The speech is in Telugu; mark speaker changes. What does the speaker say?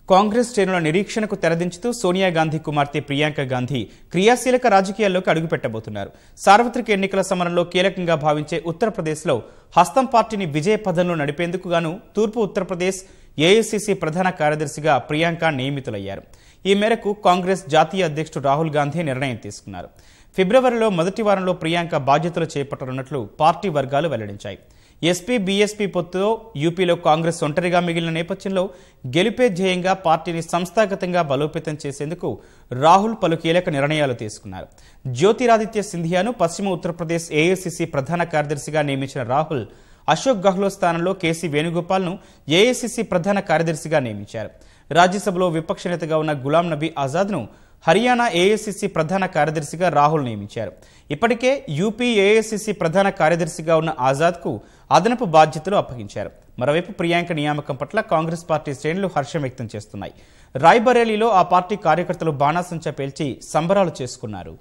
Speaker 1: కాంగ్రెస్ శ్రేణుల నిరీక్షణకు తెరదించుతూ సోనియా గాంధీ కుమార్తె ప్రియాంక గాంధీ క్రియాశీలక రాజకీయాల్లోకి అడుగుపెట్టబోతున్నారు. సార్వత్రిక ఎన్నికల సమరంలో కీలకంగా భావించే ఉత్తరప్రదేశ్లో హస్తం పార్టీని విజయ పథంలో నడిపేందుకు గాను తూర్పు ఉత్తరప్రదేశ్ ఏఐసీసీ ప్రధాన కార్యదర్శిగా ప్రియాంక నియమితులయ్యారు. ఈ మేరకు కాంగ్రెస్ జాతీయ అధ్యక్షుడు రాహుల్ గాంధీ నిర్ణయం తీసుకున్నారు. ఫిబ్రవరిలో మొదటి వారంలో ప్రియాంక బాధ్యతలు చేపట్టనున్నట్లు పార్టీ వర్గాలు వెల్లడించాయి. ఎస్పీ బీఎస్పీ పొత్తుతో యూపీలో కాంగ్రెస్ ఒంటరిగా మిగిలిన నేపథ్యంలో గెలుపే ధ్యేయంగా పార్టీని సంస్థాగతంగా బలోపేతం చేసేందుకు రాహుల్ పలు కీలక నిర్ణయాలు తీసుకున్నారు. జ్యోతిరాదిత్య సింధియాను పశ్చిమ ఉత్తరప్రదేశ్ ఏఐసీసీ ప్రధాన కార్యదర్శిగా నియమించిన రాహుల్ అశోక్ గెహ్లోట్ స్థానంలో కేసీ వేణుగోపాల్ను ఏఐసీసీ ప్రధాన కార్యదర్శిగా నియమించారు. రాజ్యసభలో విపక్ష నేతగా ఉన్న గులాం నబీ ఆజాద్ను హర్యానా ఏఐసీసీ ప్రధాన కార్యదర్శిగా రాహుల్ నియమించారు. ఇప్పటికే యూపీ ఏఐసీసీ ప్రధాన కార్యదర్శిగా ఉన్న ఆజాద్కు అదనపు బాధ్యతలు అప్పగించారు. మరోవైపు ప్రియాంక నియామకం పట్ల కాంగ్రెస్ పార్టీ శ్రేణులు హర్షం వ్యక్తం చేస్తున్నాయి. రాయ్బరేలీలో ఆ పార్టీ కార్యకర్తలు బాణాసంచా పేల్చి సంబరాలు చేసుకున్నారు.